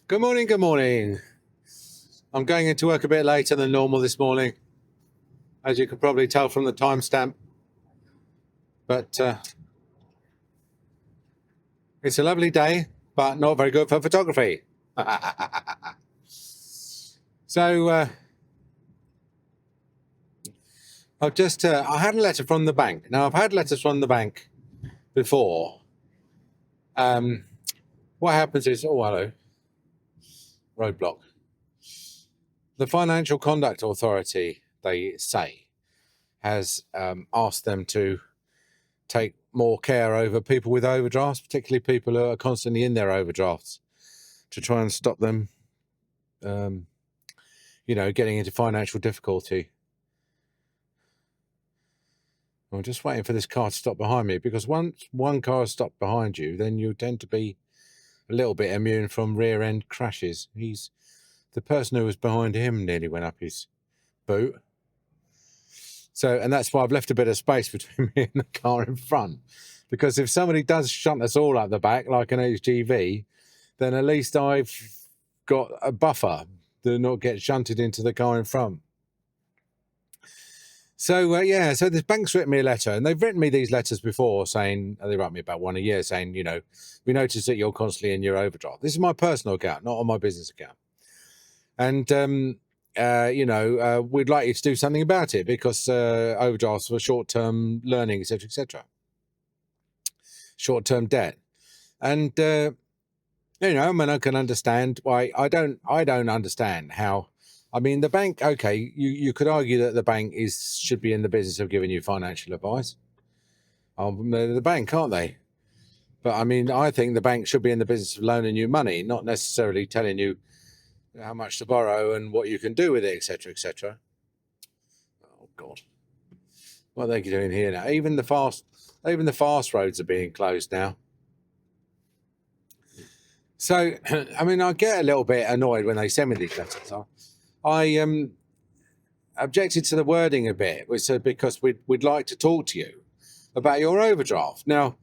Good morning, good morning. I'm going into work a bit later than normal this morning, as you can probably tell from the timestamp. But it's a lovely day, but not very good for photography. So I had a letter from the bank. Now, I've had letters from the bank before. What happens is, oh, hello, roadblock. The Financial Conduct Authority, they say, has asked them to take more care over people with overdrafts, particularly people who are constantly in their overdrafts, to try and stop them, getting into financial difficulty. I'm just waiting for this car to stop behind me, because once one car has stopped behind you, then you tend to be a little bit immune from rear end crashes. The person who was behind him nearly went up his boot. So, and that's why I've left a bit of space between me and the car in front, because if somebody does shunt us all up the back like an HGV, then at least I've got a buffer to not get shunted into the car in front. So so this bank's written me a letter, and they've written me these letters before saying, they write me about one a year saying, we notice that you're constantly in your overdraft. This is my personal account, not on my business account. And we'd like you to do something about it, because overdrafts for short-term learning, etc., etc., short-term debt. And I can understand why. I don't understand how. I mean, the bank. Okay, you could argue that the bank should be in the business of giving you financial advice. The bank, aren't they? But I mean, I think the bank should be in the business of loaning you money, not necessarily telling you how much to borrow and what you can do with it, etc., etc. Oh God, what are they doing here now? Even the fast roads are being closed now. So, I mean, I get a little bit annoyed when they send me these letters. I objected to the wording a bit, which said, because we'd like to talk to you about your overdraft. Now,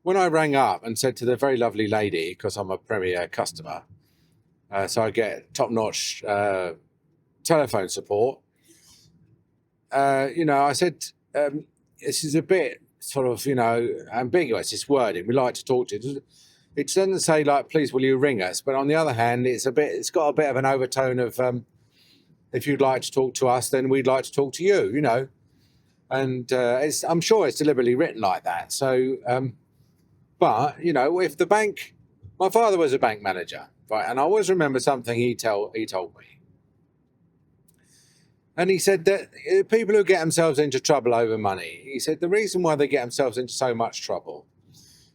when I rang up and said to the very lovely lady, because I'm a premier customer, so I get top-notch telephone support, I said, this is a bit sort of, ambiguous, this wording. We'd like to talk to you. It doesn't say, like, please, will you ring us? But on the other hand, it's got a bit of an overtone of, if you'd like to talk to us, then we'd like to talk to you, And I'm sure it's deliberately written like that. So, but, if the bank, my father was a bank manager, right? And I always remember something he told me. And he said that people who get themselves into trouble over money, he said the reason why they get themselves into so much trouble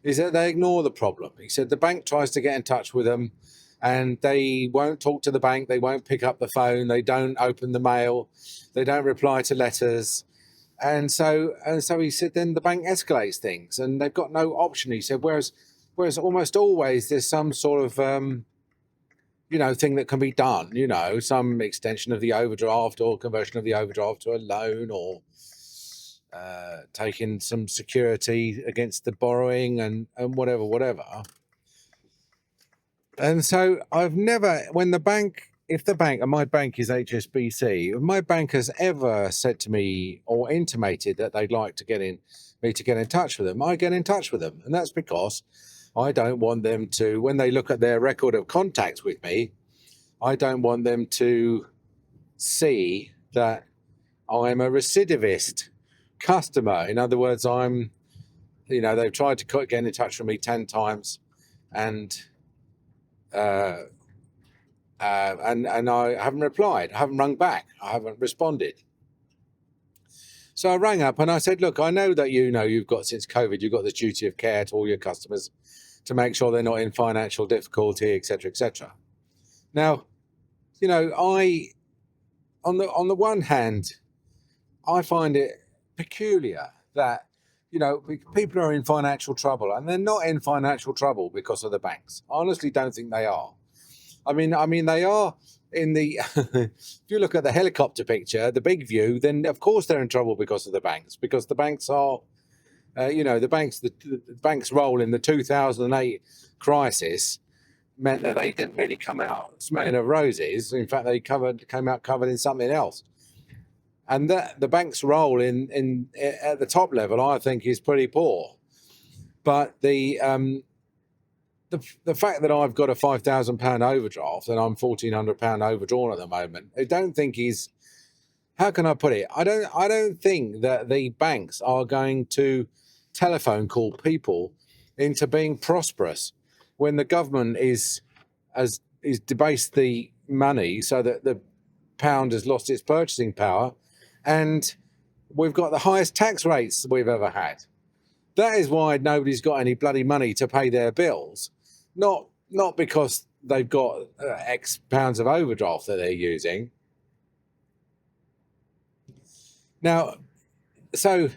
is that they ignore the problem. He said the bank tries to get in touch with them, and they won't talk to the bank. They won't pick up the phone. They don't open the mail. They don't reply to letters. And so he said, then the bank escalates things, and they've got no option. He said, whereas almost always there's some sort of, thing that can be done, some extension of the overdraft or conversion of the overdraft to a loan, or taking some security against the borrowing and whatever. And so I've never, if the bank, and my bank is HSBC, if my bank has ever said to me or intimated that they'd like to me to get in touch with them, I get in touch with them. And that's because I don't want them to, when they look at their record of contact with me, I don't want them to see that I'm a recidivist customer. In other words, they've tried to get in touch with me 10 times, and I haven't replied. I haven't rung back. I haven't responded. So I rang up and I said, look, I know that you've got, since COVID, you've got the duty of care to all your customers to make sure they're not in financial difficulty, etc., etc. Now, on the one hand, I find it peculiar that, people are in financial trouble, and they're not in financial trouble because of the banks. I honestly don't think they are. I mean, they are in the, if you look at the helicopter picture, the big view, then of course they're in trouble because of the banks, because the banks are, the bank's role in the 2008 crisis meant that they didn't really come out smelling of roses. In fact, they came out covered in something else. And that the bank's role in at the top level, I think, is pretty poor. But the fact that I've got a £5,000 overdraft and I'm £1,400 overdrawn at the moment, I don't think is, how can I put it? I don't think that the banks are going to telephone call people into being prosperous when the government is debased the money so that the pound has lost its purchasing power, and we've got the highest tax rates we've ever had. That is why nobody's got any bloody money to pay their bills. Not because they've got X pounds of overdraft that they're using. Now, so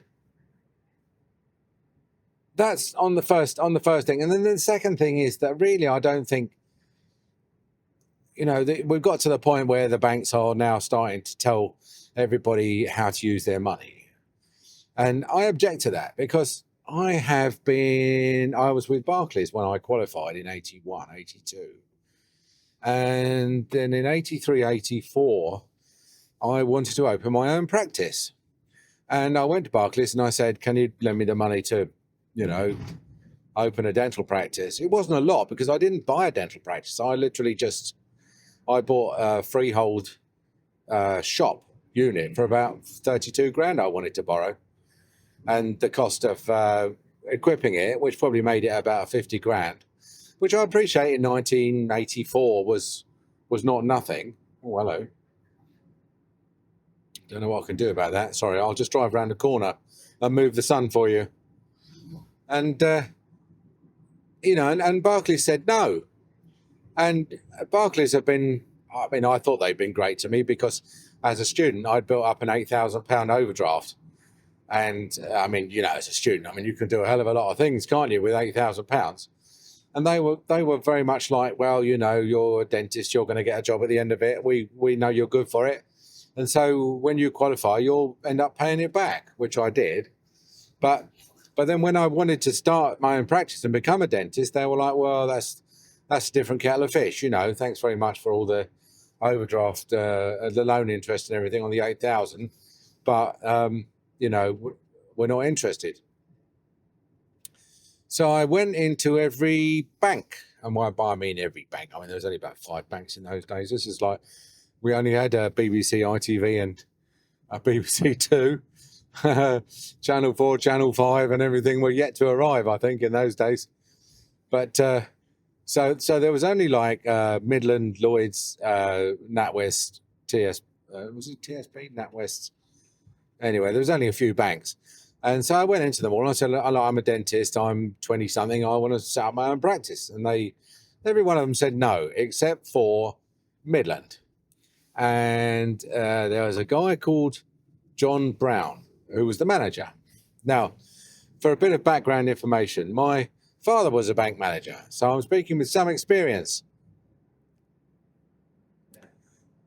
that's on the first thing, and then the second thing is that really I don't think, we've got to the point where the banks are now starting to tell everybody how to use their money, and I object to that because I was with Barclays when I qualified in 81, 82. And then in 83, 84, I wanted to open my own practice. And I went to Barclays and I said, can you lend me the money to, open a dental practice? It wasn't a lot because I didn't buy a dental practice. I bought a freehold shop unit for about 32 grand I wanted to borrow. And the cost of equipping it, which probably made it about 50 grand, which I appreciate in 1984 was not nothing. Oh, hello. Don't know what I can do about that. Sorry, I'll just drive around the corner and move the sun for you. And, and Barclays said no. And Barclays I thought they'd been great to me because as a student, I'd built up an £8,000 overdraft. And as a student, you can do a hell of a lot of things, can't you, with £8,000? And they were very much like, well, you're a dentist, you're going to get a job at the end of it. We know you're good for it. And so when you qualify, you'll end up paying it back, which I did. But then when I wanted to start my own practice and become a dentist, they were like, well, that's a different kettle of fish. Thanks very much for all the overdraft, the loan interest and everything on the 8,000. But, we're not interested. So I went into every bank. And by I mean every bank. There was only about 5 banks in those days. This is like, we only had a BBC, ITV and a BBC 2. Channel 4, Channel 5 and everything were yet to arrive, I think, in those days. But so there was only like Midland, Lloyds, NatWest, was it TSP, NatWest? Anyway, there was only a few banks. And so I went into them all and I said, I'm a dentist, I'm 20 something, I want to set up my own practice. And every one of them said no, except for Midland. And there was a guy called John Brown, who was the manager. Now, for a bit of background information, my father was a bank manager, so I'm speaking with some experience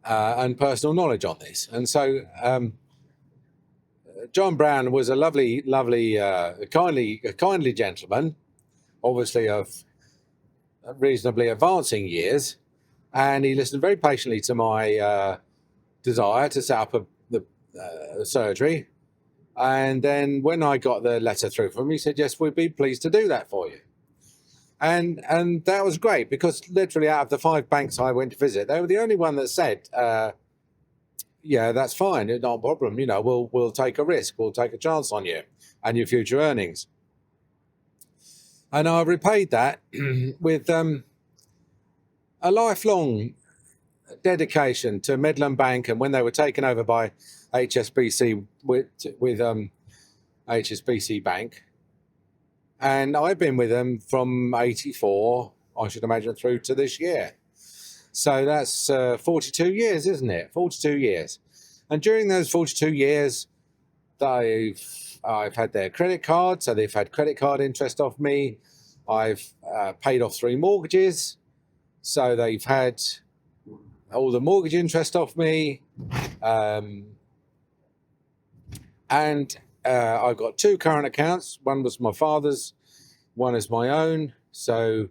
and personal knowledge on this. And so John Brown was a lovely, kindly gentleman, obviously of reasonably advancing years, and he listened very patiently to my desire to set up a surgery. And then when I got the letter through from him, he said, yes, we'd be pleased to do that for you. And that was great because literally out of the 5 banks I went to visit, they were the only one that said, yeah, that's fine. It's not a problem. We'll take a risk. We'll take a chance on you and your future earnings. And I repaid that with a lifelong dedication to Midland Bank. And when they were taken over by HSBC with HSBC Bank, and I've been with them from 84, I should imagine, through to this year. So that's 42 years, isn't it? 42 years. And during those 42 years, I've had their credit card, so they've had credit card interest off me. I've paid off 3 mortgages, so they've had all the mortgage interest off me. And I've got 2 current accounts. One was my father's, one is my own. So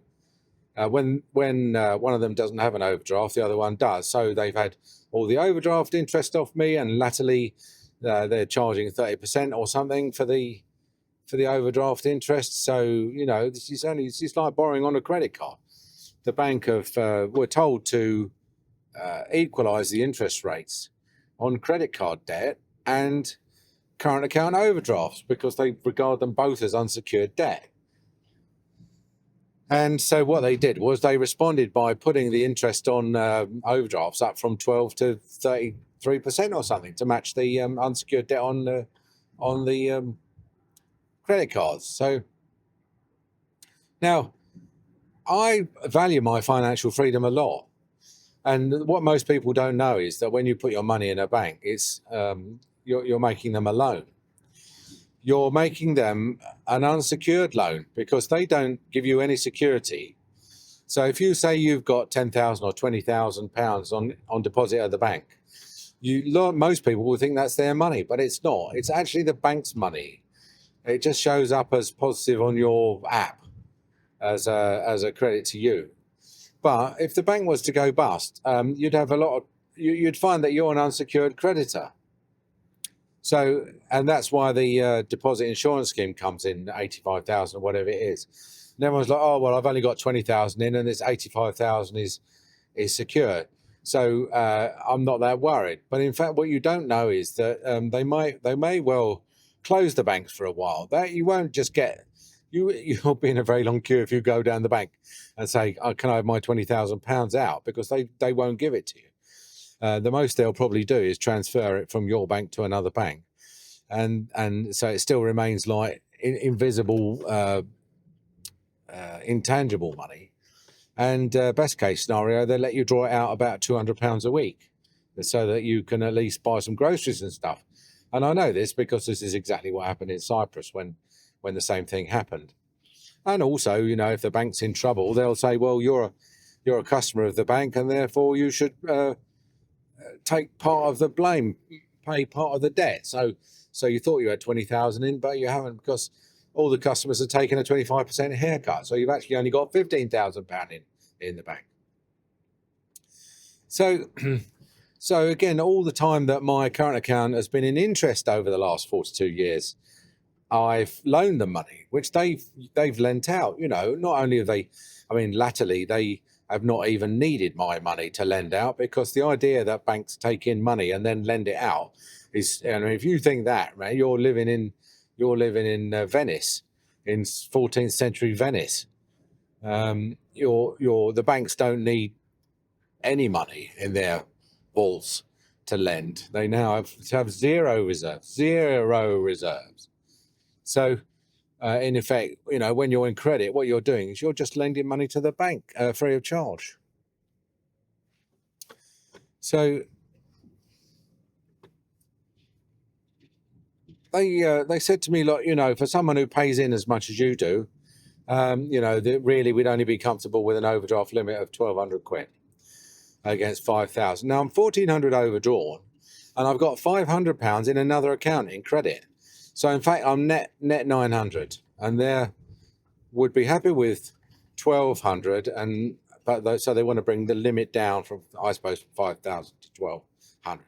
When one of them doesn't have an overdraft, the other one does. So they've had all the overdraft interest off me, and latterly they're charging 30% or something for the overdraft interest. So this is it's just like borrowing on a credit card. The bank were told to equalise the interest rates on credit card debt and current account overdrafts because they regard them both as unsecured debt. And so what they did was they responded by putting the interest on overdrafts up from 12 to 33% or something to match the unsecured debt on the credit cards. So now I value my financial freedom a lot. And what most people don't know is that when you put your money in a bank, it's you're making them a loan. You're making them an unsecured loan because they don't give you any security. So if you say you've got £10,000 or £20,000 on deposit at the bank, most people will think that's their money, but it's not. It's actually the bank's money. It just shows up as positive on your app as a credit to you. But if the bank was to go bust, you'd have you'd find that you're an unsecured creditor. So, and that's why the deposit insurance scheme comes in 85,000 or whatever it is. And everyone's like, oh, well, I've only got 20,000 in and this 85,000 is secure. So I'm not that worried. But in fact, what you don't know is that they may well close the banks for a while. That you won't just get, you'll be in a very long queue if you go down the bank and say, oh, can I have my £20,000 out? Because they won't give it to you. The most they'll probably do is transfer it from your bank to another bank, and so it still remains like invisible, intangible money. And best case scenario, they let you draw it out about £200 a week, so that you can at least buy some groceries and stuff. And I know this because this is exactly what happened in Cyprus when the same thing happened. And also, if the bank's in trouble, they'll say, well, you're a customer of the bank, and therefore you should take part of the blame, pay part of the debt. So you thought you had 20,000 in, but you haven't, because all the customers are taking a 25% haircut. So you've actually only got £15,000 in the bank. So so again, all the time that my current account has been in interest over the last 42 years, I've loaned them money, which they've lent out. Not only have they, latterly they have not even needed my money to lend out, because the idea that banks take in money and then lend it out is, if you think that, man, you're living in Venice, in 14th century Venice. The banks don't need any money in their vaults to lend. They now have zero reserves. So in effect, when you're in credit, what you're doing is you're just lending money to the bank free of charge. So they said to me, look, for someone who pays in as much as you do, that really we'd only be comfortable with an overdraft limit of 1,200 quid against 5,000. Now I'm 1,400 overdrawn, and I've got £500 in another account in credit. So in fact, I'm net 900, and they would be happy with 1,200, so they want to bring the limit down from, I suppose, 5,000 to 1,200.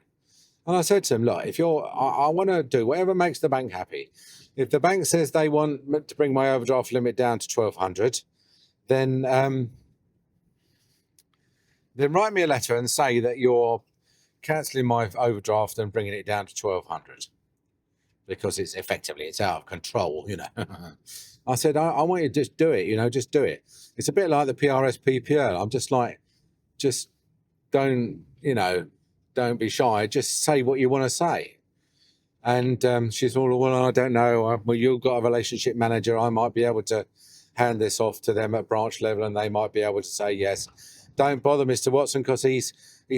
And I said to them, look, I want to do whatever makes the bank happy. If the bank says they want to bring my overdraft limit down to 1,200, then write me a letter and say that you're cancelling my overdraft and bringing it down to 1,200. Because it's out of control, I said, I want you to just do it, just do it. It's a bit like the PRS I'm just like, just don't be shy. Just say what you want to say. And she's all, well, I don't know. Well, you've got a relationship manager. I might be able to hand this off to them at branch level, and they might be able to say yes. Don't bother Mr. Watson, because he's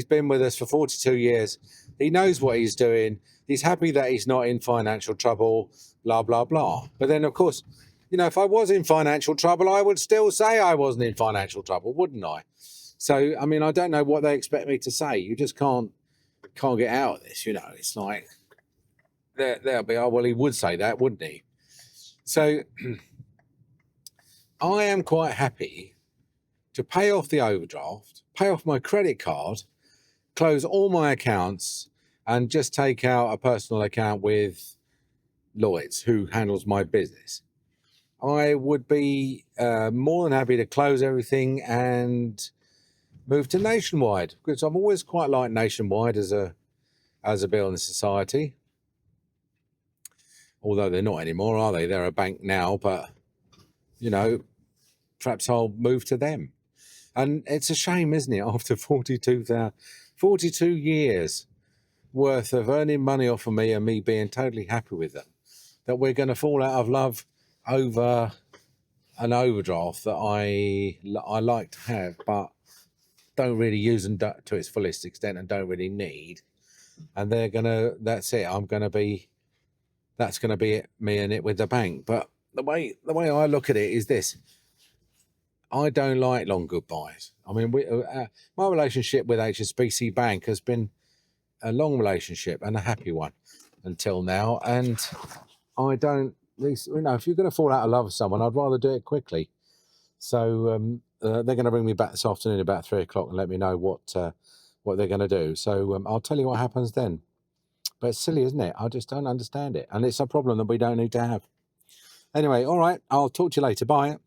been with us for 42 years. He knows what he's doing. He's happy that he's not in financial trouble, blah, blah, blah. But then, of course, if I was in financial trouble, I would still say I wasn't in financial trouble, wouldn't I? So, I don't know what they expect me to say. You just can't get out of this, It's like, there'll be, oh, well, he would say that, wouldn't he? So I am quite happy to pay off the overdraft, pay off my credit card, close all my accounts, and just take out a personal account with Lloyd's, who handles my business. I would be more than happy to close everything and move to Nationwide, because I've always quite liked Nationwide as a building society. Although they're not anymore, are they? They're a bank now, but perhaps I'll move to them. And it's a shame, isn't it? After 42 years worth of earning money off of me and me being totally happy with them, that we're going to fall out of love over an overdraft that I like to have, but don't really use them to its fullest extent and don't really need. And that's it. That's going to be it, me and it with the bank. But the way I look at it is this: I don't like long goodbyes. I mean, my relationship with HSBC Bank has been a long relationship and a happy one until now. And I don't, if you're going to fall out of love with someone, I'd rather do it quickly. So they're going to bring me back this afternoon about 3:00 and let me know what they're going to do. So I'll tell you what happens then. But it's silly, isn't it? I just don't understand it. And it's a problem that we don't need to have. Anyway, all right. I'll talk to you later. Bye.